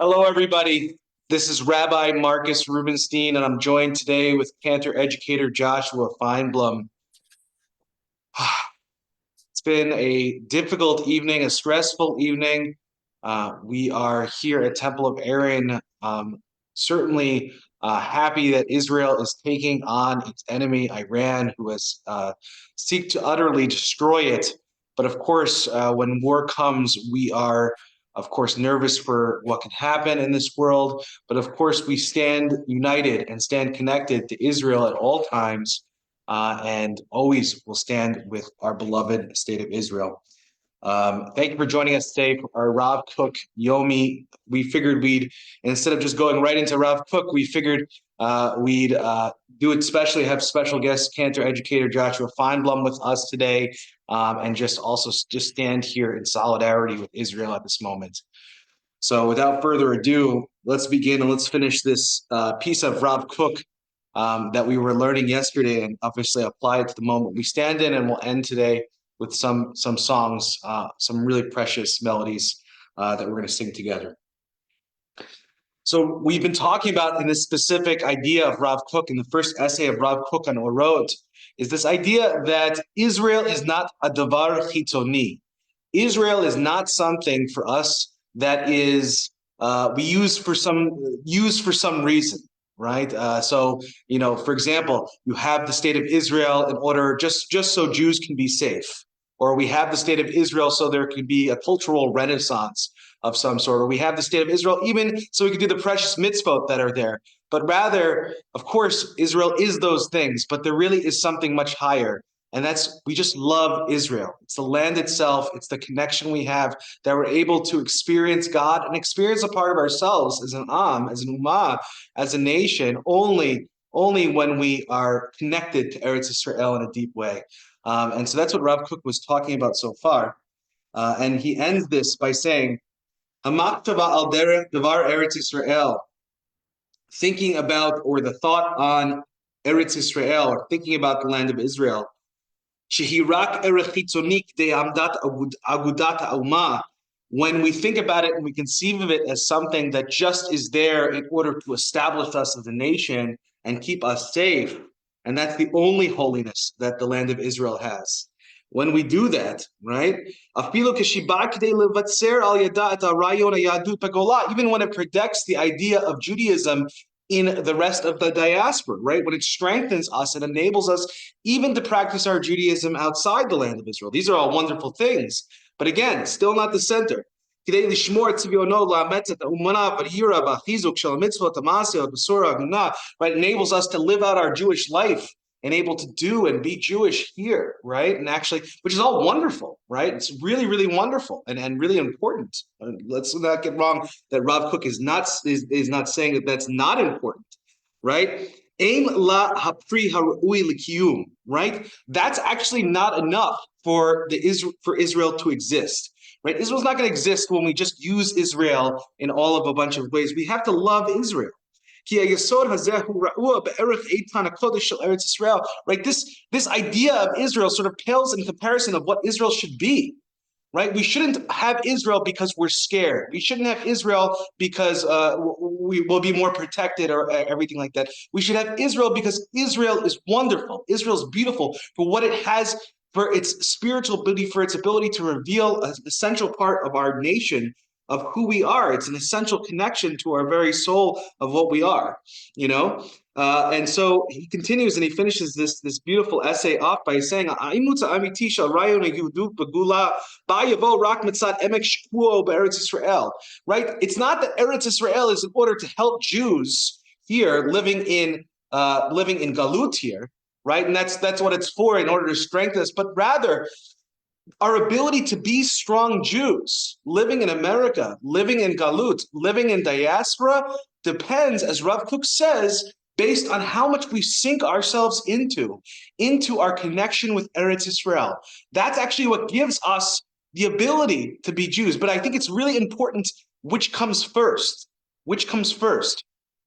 Hello, everybody. This is Rabbi Marcus Rubenstein, and I'm joined today with cantor educator Joshua Feinblum. It's been a difficult evening, a stressful evening. We are here at Temple of Aaron, certainly happy that Israel is taking on its enemy, Iran, who has seek to utterly destroy it. But of course, when war comes, we are, of course, nervous for what can happen in this world. But of course, we stand united and stand connected to Israel at all times, and always will stand with our beloved state of Israel. Thank you for joining us today for our Rav Kook Yomi. We figured instead of just going right into Rav Kook, we figured we'd do it especially have special guest cantor educator Joshua Feinblum with us today, and just stand here in solidarity with Israel at this moment. So without further ado, let's begin and let's finish this piece of Rav Kook that we were learning yesterday, and obviously apply it to the moment we stand in, and we'll end today with some songs, some really precious melodies that we're going to sing together. So we've been talking about in this specific idea of Rav Kook, in the first essay of Rav Kook on Orot, is this idea that Israel is not a davar chitoni. Israel is not something for us that is we use for some reason. Right. So, for example, you have the state of Israel in order just so Jews can be safe, or we have the state of Israel so there can be a cultural renaissance of some sort, or we have the state of Israel even so we can do the precious mitzvot that are there. But rather, of course, Israel is those things, but there really is something much higher. And we just love Israel. It's the land itself. It's the connection we have that we're able to experience God and experience a part of ourselves as an as an ummah, as a nation, only when we are connected to Eretz Israel in a deep way. And so that's what Rav Kook was talking about so far. And he ends this by saying, Hamaktava al derech davar Eretz Israel, thinking about, or the thought on Eretz Israel, or thinking about the land of Israel, shehirak erech chitzonik de amdat agudat ha'umah. When we think about it and we conceive of it as something that just is there in order to establish us as a nation and keep us safe, and that's the only holiness that the land of Israel has. When we do that, right? Even when it protects the idea of Judaism in the rest of the diaspora, right? When it strengthens us, it enables us even to practice our Judaism outside the land of Israel. These are all wonderful things. But again, still not the center. Right? Enables us to live out our Jewish life and able to do and be Jewish here, right? And actually, which is all wonderful, right? It's really, really wonderful and really important. Let's not get wrong that Rav Kook is not saying that that's not important, right? Aim la hapri harui l'kiyum, right? That's actually not enough for Israel to exist, right? Israel's not going to exist when we just use Israel in all of a bunch of ways. We have to love Israel. Right? This idea of Israel sort of pales in comparison of what Israel should be. Right? We shouldn't have Israel because we're scared. We shouldn't have Israel because we will be more protected or everything like that. We should have Israel because Israel is wonderful. Israel is beautiful for what it has, for its spiritual beauty, for its ability to reveal an essential part of our nation, of who we are. It's an essential connection to our very soul of what we are, and so he continues and he finishes this beautiful essay off by saying, right? It's not that Eretz Israel is in order to help Jews here living in Galut here, right? And that's what it's for, in order to strengthen us, but rather our ability to be strong Jews living in America, living in Galut, living in diaspora depends, as Rav Kook says, based on how much we sink ourselves into our connection with Eretz Israel. That's actually what gives us the ability to be Jews. But I think it's really important which comes first,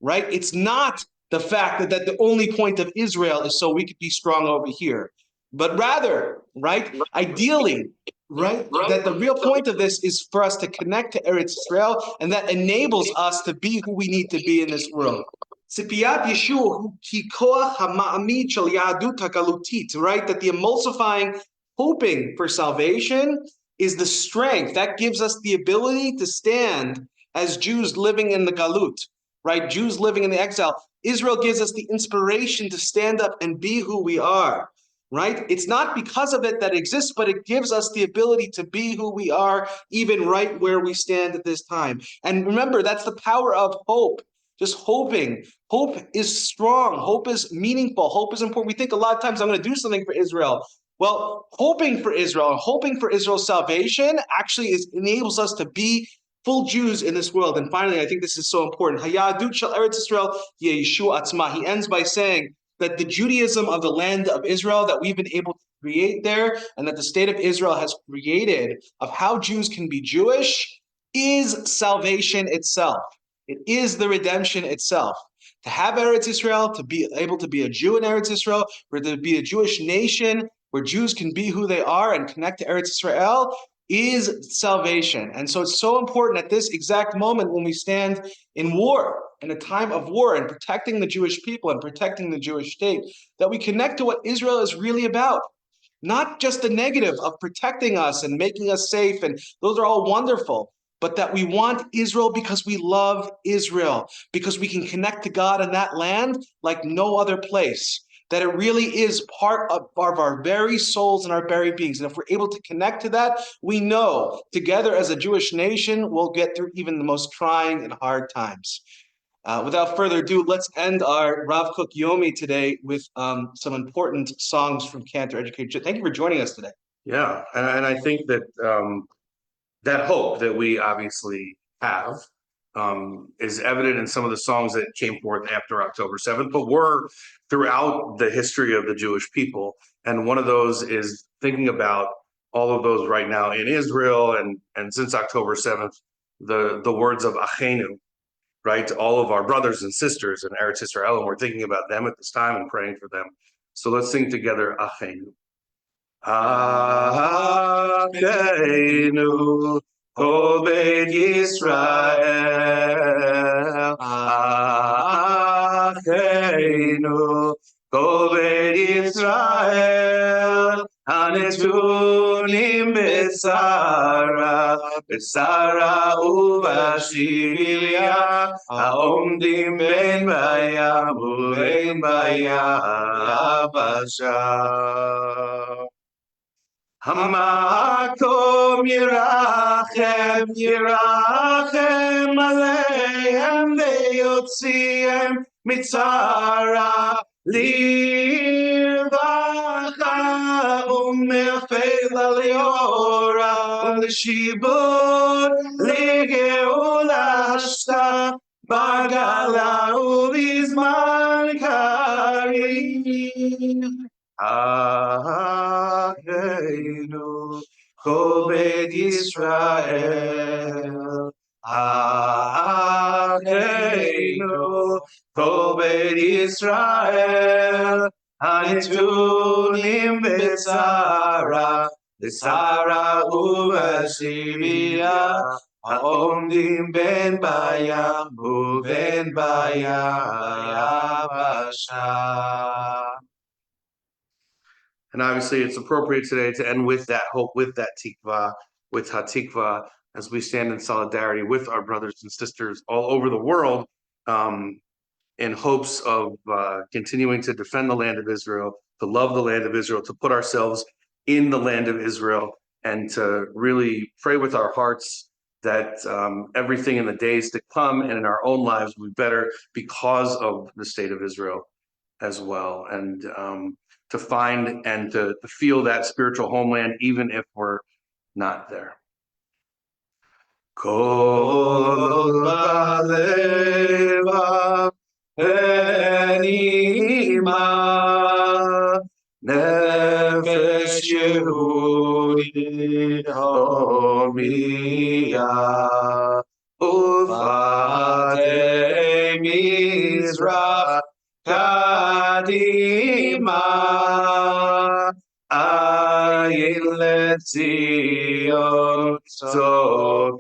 right? It's not the fact that the only point of Israel is so we could be strong over here. But rather, right, ideally, right? That the real point of this is for us to connect to Eretz Israel, and that enables us to be who we need to be in this world. Tzipiyat Yeshua ki koach hama'amid shel yahadut hagalutit, right? That the emulsifying hoping for salvation is the strength that gives us the ability to stand as Jews living in the galut, right? Jews living in the exile. Israel gives us the inspiration to stand up and be who we are, right? It's not because of it that it exists, but it gives us the ability to be who we are, even right where we stand at this time. And remember, that's the power of hope. Just hoping. Hope is strong. Hope is meaningful. Hope is important. We think a lot of times I'm going to do something for Israel. Well, hoping for Israel and hoping for Israel's salvation actually enables us to be full Jews in this world. And finally, I think this is so important. Hayadut shel Eretz Israel Yeshu Atzma. He ends by saying that the Judaism of the land of Israel that we've been able to create there, and that the state of Israel has created of how Jews can be Jewish, is salvation itself. It is the redemption itself. To have Eretz Israel, to be able to be a Jew in Eretz Israel, or to be a Jewish nation where Jews can be who they are and connect to Eretz Israel, is salvation. And so it's so important at this exact moment when we stand in war, in a time of war, and protecting the Jewish people and protecting the Jewish state, that we connect to what Israel is really about. Not just the negative of protecting us and making us safe, and those are all wonderful, but that we want Israel because we love Israel, because we can connect to God in that land like no other place. That it really is part of our very souls and our very beings. And if we're able to connect to that, we know together as a Jewish nation, we'll get through even the most trying and hard times. Without further ado, let's end our Rav Kook Yomi today with some important songs from Cantor Education. Thank you for joining us today. Yeah, and I think that that hope that we obviously have is evident in some of the songs that came forth after October 7th, but were throughout the history of the Jewish people. And one of those is thinking about all of those right now in Israel, and since October 7th, the words of Achenu, right? All of our brothers and sisters in Eretz Israel, and we're thinking about them at this time and praying for them. So let's sing together Achenu. Achenu, Kol Beit Yisrael. Achenu, Kol Beit Yisrael. Hanetunim b'tzara, b'tzara ubashilya, haomdim ben bayam uben bayabasha. Hamakom yirachem, yirachem aleihem ve'yotzihem mitzara lirvacha u'mefela liora u'lishibur ligeula hashta bagala u'bizman karim. Achenu, Kol Beit Yisrael. Achenu, Kol Beit Yisrael. Hanetunim b'tzara, b'tzara ubashivia, haomdim ben bayam uben bayabasha. And obviously, it's appropriate today to end with that hope, with that tikva, with hatikva, as we stand in solidarity with our brothers and sisters all over the world, in hopes of continuing to defend the land of Israel, to love the land of Israel, to put ourselves in the land of Israel, and to really pray with our hearts that everything in the days to come and in our own lives will be better because of the state of Israel as well. And to find and to feel that spiritual homeland, even if we're not there. Kol baleva enima nefesh Yehudi homiya ufate mizrach kadima ayin Zion Sophia.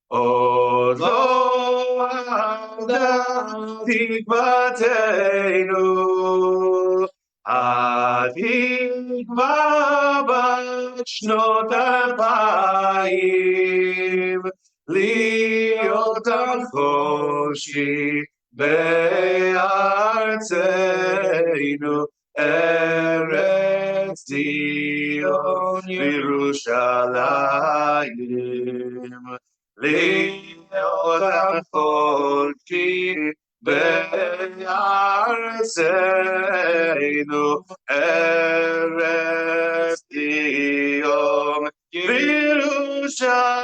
עוד לא עמדה תקוותנו, התקווה בת שנות 2000, להיות החופשי בארצנו, ארץ ציון וירושלים. להיות החופשי בארצנו, ארץ ציון וירושלים.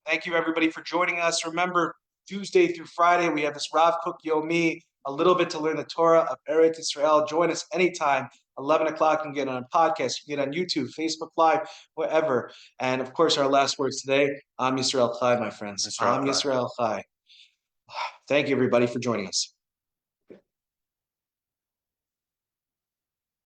Thank you, everybody, for joining us. Remember, Tuesday through Friday, we have this Rav Kook Yomi, a little bit to learn the Torah of Eretz Israel. Join us anytime. 11 o'clock, you can get on a podcast, you can get on YouTube, Facebook Live, wherever. And of course, our last words today, Am Yisrael Chai, my friends. Am Yisrael Chai. Thank you, everybody, for joining us.